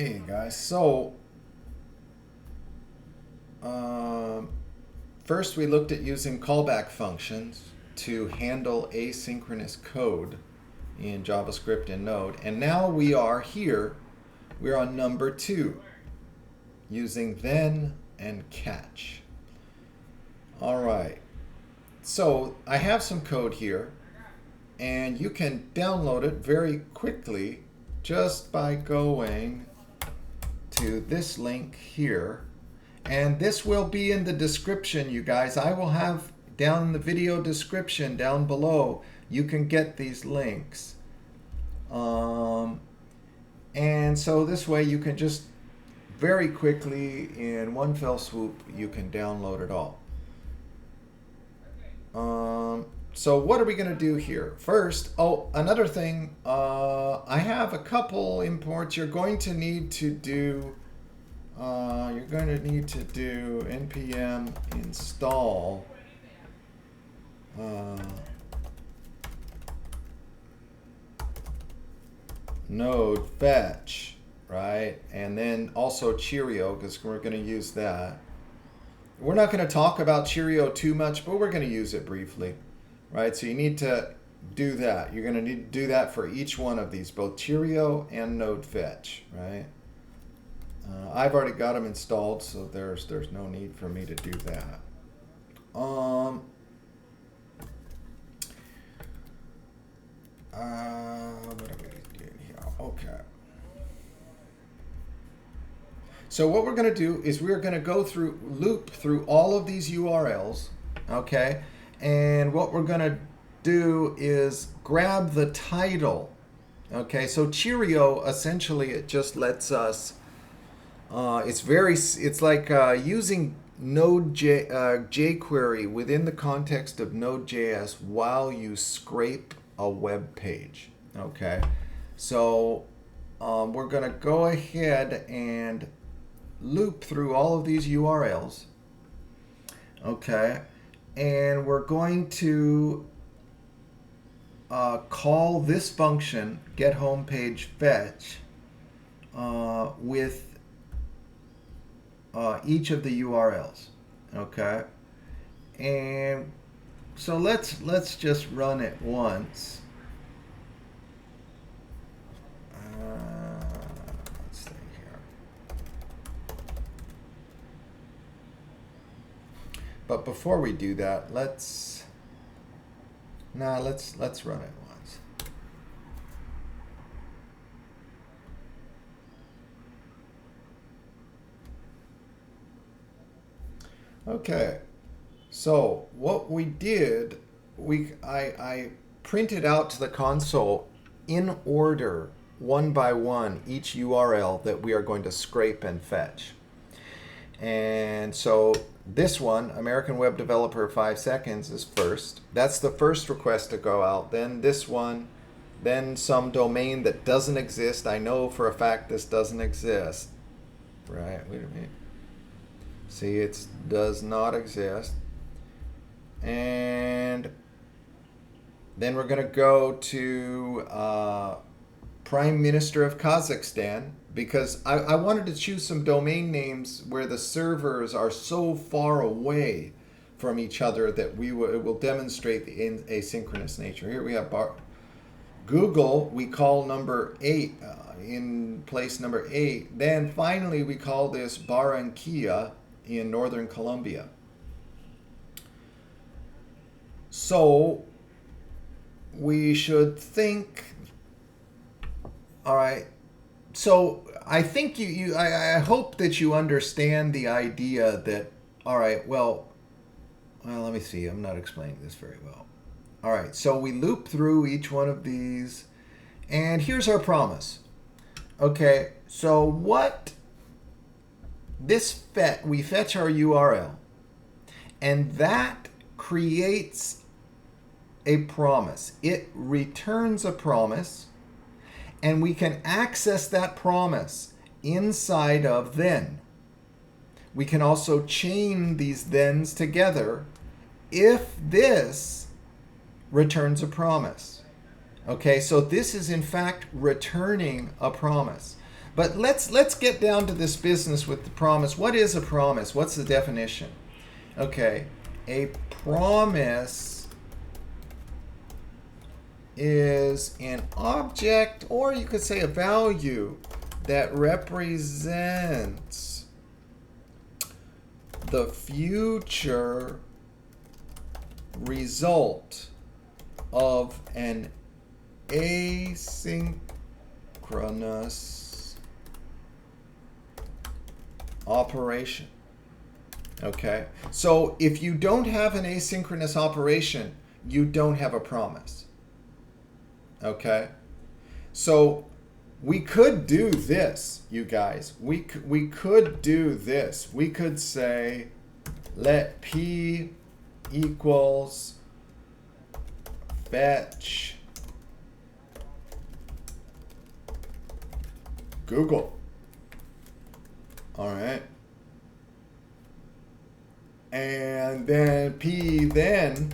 Hey guys, so first we looked at using callback functions to handle asynchronous code in JavaScript and Node, and now we are here. We're on number 2, using then and catch. All right, so I have some code here, and you can download it very quickly just by going to this link here, and this will be in the description, you guys. I will have down in the video description down below, you can get these links, and so this way you can just very quickly in one fell swoop you can download it all. So what are we going to do here? First, another thing, I have a couple imports. You're going to need to do npm install node fetch, right? And then also Cheerio, because we're going to use that. We're not going to talk about Cheerio too much, but we're going to use it briefly, right? So you need to do that. You're going to need to do that for each one of these, both Cheerio and node fetch, right? I've already got them installed, so there's no need for me to do that. What are we doing here? Okay. So what we're going to do is we're going to go through, loop through all of these URLs, okay? And what we're going to do is grab the title, okay? So Cheerio, essentially, it just lets us, it's like using jQuery within the context of Node.js while you scrape a web page, okay? So we're going to go ahead and loop through all of these URLs, okay? And we're going to call this function, getHomePageFetch, with each of the URLs, okay? And so let's just run it once. Let's see here. But before we do that, let's run it once. Okay. So what we did, I printed out to the console in order, one by one, each URL that we are going to scrape and fetch. And so this one, American Web Developer 5 seconds, is first. That's the first request to go out. Then this one, then some domain that doesn't exist. I know for a fact this doesn't exist. Right, wait a minute. See, it does not exist. And then we're going to go to Prime Minister of Kazakhstan, because I wanted to choose some domain names where the servers are so far away from each other that it will demonstrate the asynchronous nature. Here we have Google, we call number 8, in place number 8. Then finally we call this Barranquilla in northern Colombia. So we should think, all right, so I think I hope that you understand the idea that, all right, well, let me see, I'm not explaining this very well. All right, so we loop through each one of these, and here's our promise. Okay, so we fetch our URL, and that creates a promise. It returns a promise, and we can access that promise inside of then. We can also chain these thens together if this returns a promise. Okay, so this is in fact returning a promise. But let's get down to this business with the promise. What is a promise? What's the definition? Okay, a promise is an object, or you could say a value, that represents the future result of an asynchronous operation. Okay, so if you don't have an asynchronous operation, you don't have a promise. Okay, so we could do this, you guys. We could do this. We could say, let P equals fetch Google. All right. And then P then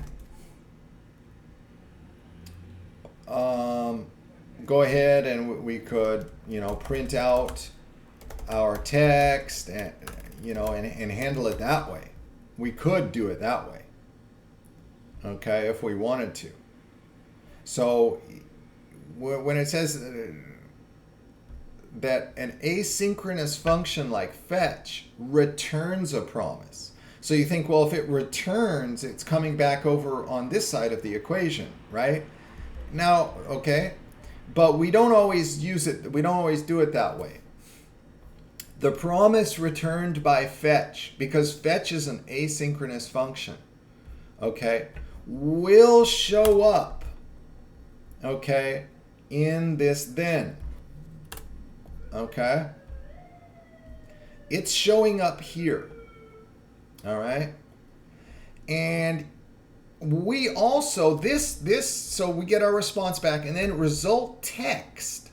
go ahead and we could, print out our text and, and handle it that way. We could do it that way. Okay, if we wanted to. So when it says that an asynchronous function like fetch returns a promise. So you think, well, if it returns, it's coming back over on this side of the equation, right? Now, okay, but we don't always use it. We don't always do it that way. The promise returned by fetch, because fetch is an asynchronous function, okay, will show up, okay, in this then. Okay, it's showing up here. All right, and we also so we get our response back, and then result text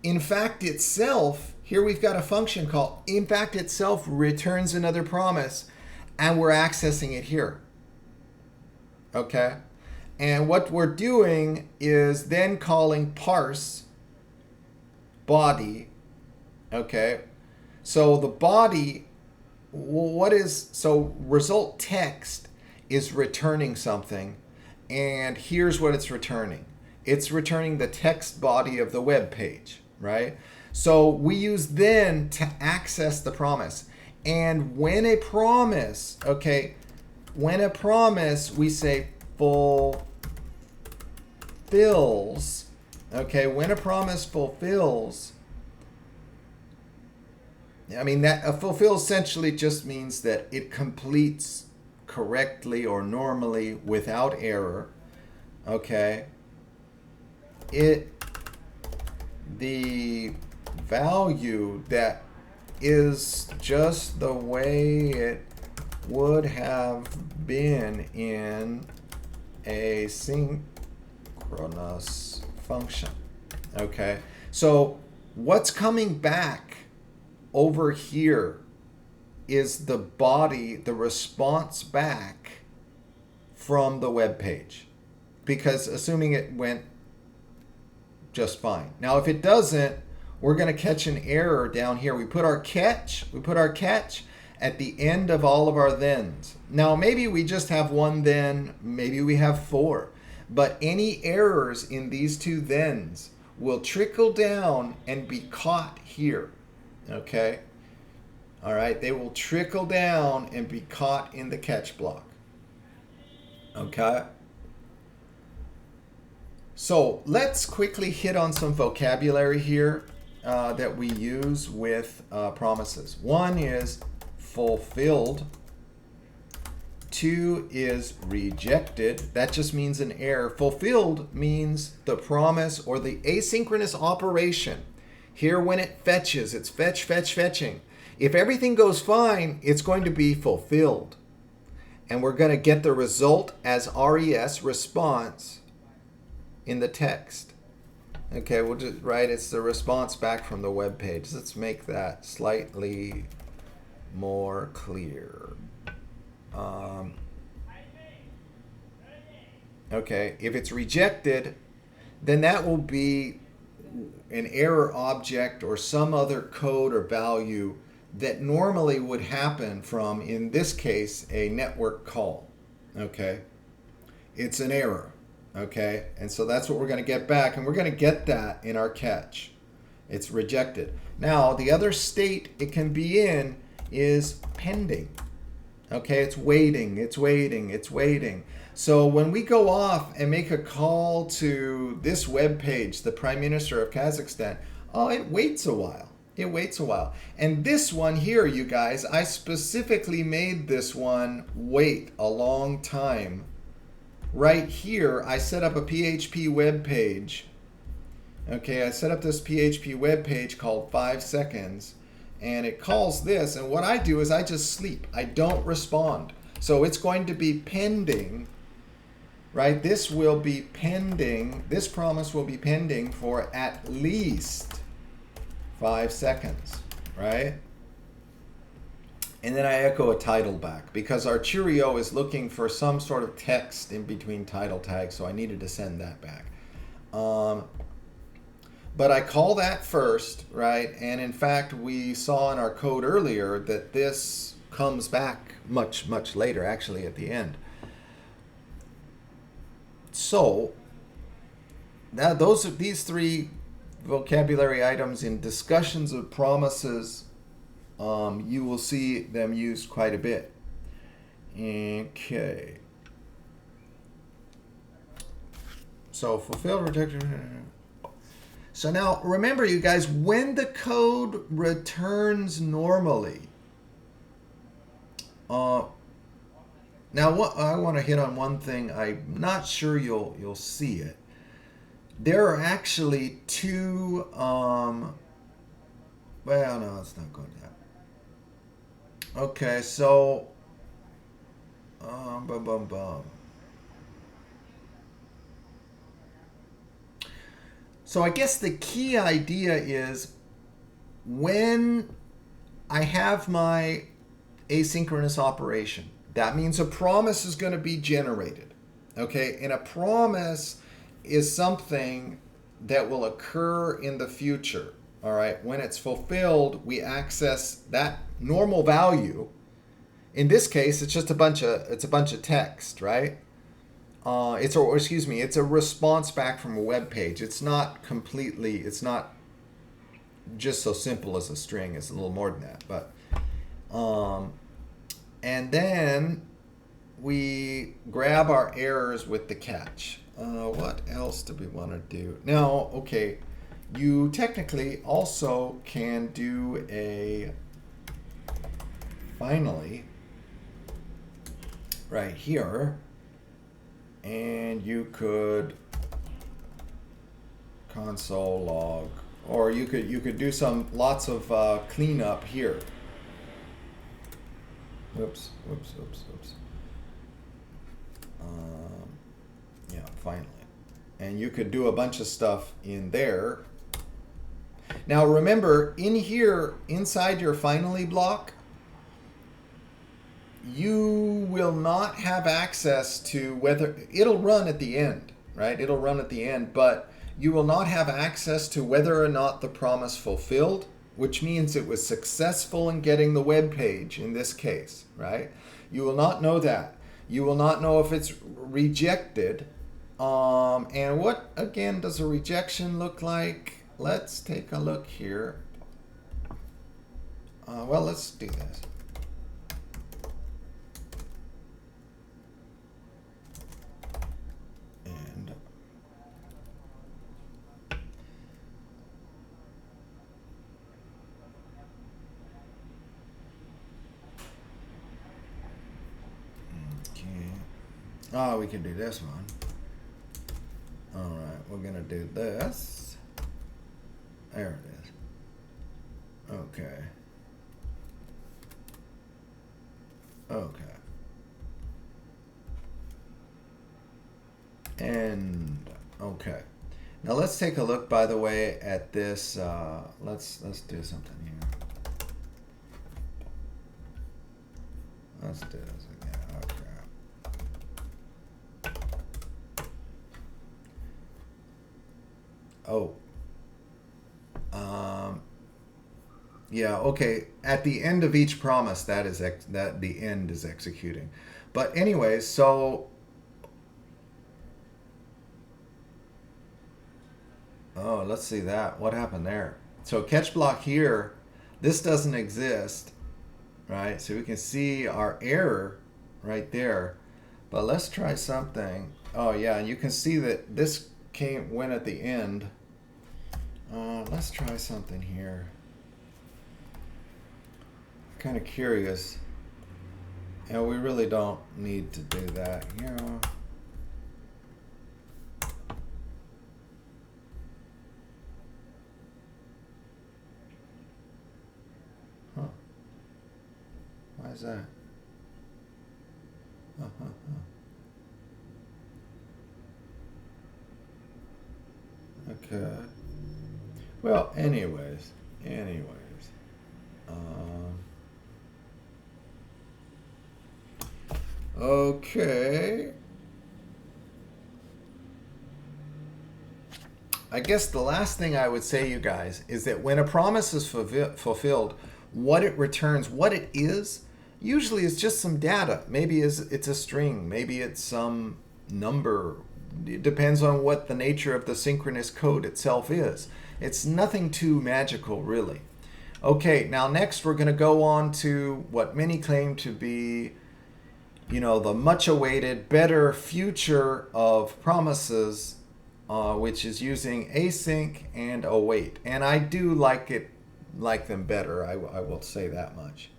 in fact itself. Here we've got a function called in fact itself returns another promise, and we're accessing it here. Okay, and what we're doing is then calling parse body. Okay, so the body, so result text is returning something, and here's what it's returning. It's returning the text body of the web page, right? So we use then to access the promise. And when a promise, okay, we say fulfills, okay, when a promise fulfills, I mean, that fulfill essentially just means that it completes correctly or normally without error. Okay. The value that is just the way it would have been in a synchronous function. Okay. So what's coming back over here is the body, the response back from the web page, because assuming it went just fine. Now, if it doesn't, we're going to catch an error down here. We put our catch at the end of all of our thens. Now, maybe we just have one then, maybe we have four, but any errors in these two thens will trickle down and be caught here. Okay. All right. They will trickle down and be caught in the catch block. Okay. So let's quickly hit on some vocabulary here that we use with promises. One is fulfilled. Two is rejected. That just means an error. Fulfilled means the promise or the asynchronous operation. Here when it fetches, it's fetching. If everything goes fine, it's going to be fulfilled. And we're going to get the result as res, response, in the text. Okay, we'll just write it's the response back from the web page. Let's make that slightly more clear. Okay, if it's rejected, then that will be an error object or some other code or value that normally would happen from, in this case, a network call. Okay, it's an error. Okay, and so that's what we're going to get back, and we're going to get that in our catch. It's rejected. Now, the other state it can be in is pending. Okay, it's waiting, it's waiting, it's waiting. So when we go off and make a call to this web page, the Prime Minister of Kazakhstan, oh, it waits a while. It waits a while. And this one here, you guys, I specifically made this one wait a long time. Right here, I set up a PHP web page. Okay, I set up this PHP web page called 5 seconds, and it calls this, and what I do is I just sleep. I don't respond. So it's going to be pending, right? This will be pending. This promise will be pending for at least 5 seconds, right? And then I echo a title back because our Cheerio is looking for some sort of text in between title tags, so I needed to send that back. But I call that first, right? And in fact, we saw in our code earlier that this comes back much, much later, actually at the end. So now these three vocabulary items in discussions of promises, you will see them used quite a bit. Okay. So fulfill, reject. So now remember, you guys, when the code returns normally, now what I want to hit on one thing. I'm not sure you'll see it. There are actually two. Well, no, it's not going to happen. Okay, so So I guess the key idea is when I have my asynchronous operation, that means a promise is going to be generated. Okay, and a promise is something that will occur in the future. All right, when it's fulfilled, we access that normal value. In this case, it's just a bunch of text, right? It's a response back from a web page. It's not just so simple as a string. It's a little more than that, but and then we grab our errors with the catch. What else do we want to do? Now, okay, you technically also can do a finally right here, and you could console log, or you could do lots of cleanup here. Oops. Yeah, finally. And you could do a bunch of stuff in there. Now remember, in here, inside your finally block, you will not have access to whether it'll run at the end, right? It'll run at the end, but you will not have access to whether or not the promise fulfilled, which means it was successful in getting the web page in this case, right? You will not know that. You will not know if it's rejected. And what, again, does a rejection look like? Let's take a look here. Well, let's do this. And okay. Oh, we can do this one. All right, we're gonna do this. There it is. Okay. Okay. And okay. Now let's take a look, by the way, at this. Let's do something here. Let's do this again. Okay. Um, yeah, okay. At the end of each promise, that the end is executing. But anyways, so oh, let's see that. What happened there? So catch block here, this doesn't exist, right? So we can see our error right there. But let's try something. Oh yeah, and you can see that this went at the end. Let's try something here. Kind of curious. And we really don't need to do that, you know. Huh. Why is that? Okay. Well, anyways. Um, okay. I guess the last thing I would say, you guys, is that when a promise is fulfilled, what it returns, what it is, usually is just some data. Maybe it's a string, maybe it's some number. It depends on what the nature of the synchronous code itself is. It's nothing too magical, really. Okay, now next we're going to go on to what many claim to be, the much awaited, better future of promises, which is using async and await. And I do like them better, I will say that much.